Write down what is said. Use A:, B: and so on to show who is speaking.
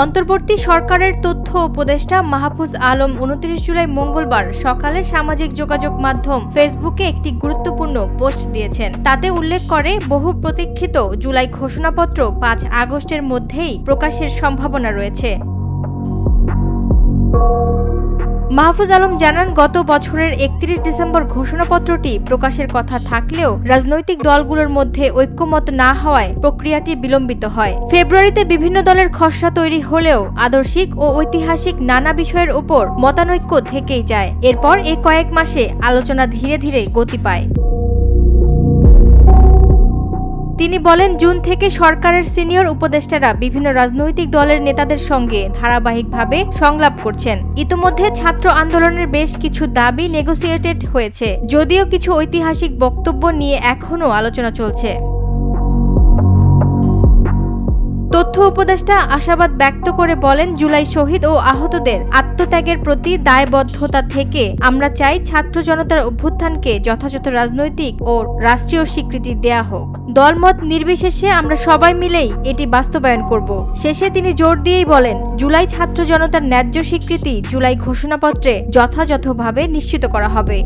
A: অন্তর্বর্তী সরকারের তথ্য উপদেষ্টা মাহফুজ আলম ২৯ জুলাই মঙ্গলবার সকালে সামাজিক যোগাযোগ মাধ্যম ফেসবুকে একটি গুরুত্বপূর্ণ পোস্ট দিয়েছেন। তাতে উল্লেখ করে বহু প্রতীক্ষিত জুলাই ঘোষণাপত্র ৫ আগস্টের মধ্যেই প্রকাশের সম্ভাবনা রয়েছে। মাহফুজ আলম জানান, গত বছরের ৩১ ডিসেম্বর ঘোষণাপত্রটি প্রকাশের কথা থাকলেও রাজনৈতিক দলগুলোর মধ্যে ঐক্যমত না হওয়ায় প্রক্রিয়াটি বিলম্বিত হয়। ফেব্রুয়ারিতে বিভিন্ন দলের খসড়া তৈরি হলেও আদর্শিক ও ঐতিহাসিক নানা বিষয়ের উপর মতানৈক্য থেকেই যায়। এরপর এই কয়েক মাসে আলোচনা ধীরে ধীরে গতি পায়। তিনি বলেন, জুন থেকে সরকারের সিনিয়র উপদেষ্টারা বিভিন্ন রাজনৈতিক দলের নেতাদের সঙ্গে ধারাবাহিকভাবে সংলাপ করছেন। ইতোমধ্যে ছাত্র আন্দোলনের বেশ কিছু দাবি নেগোসিয়েটেড হয়েছে, যদিও কিছু ঐতিহাসিক বক্তব্য নিয়ে এখনও আলোচনা চলছে। তথ্য উপদেষ্টা আশাবাদ ব্যক্ত করে বলেন, জুলাই শহীদ ও আহতদের আত্মত্যাগের প্রতি দায়বদ্ধতা থেকে আমরা চাই ছাত্র জনতার অভ্যুত্থানকে যথাযথ রাজনৈতিক ও রাষ্ট্রীয় স্বীকৃতি দেয়া হোক। দলমত নির্বিশেষে আমরা সবাই মিলেই এটি বাস্তবায়ন করব। শেষে তিনি জোর দিয়েই বলেন, জুলাই ছাত্র জনতার ন্যায্য স্বীকৃতি জুলাই ঘোষণাপত্রে যথাযথভাবে নিশ্চিত করা হবে।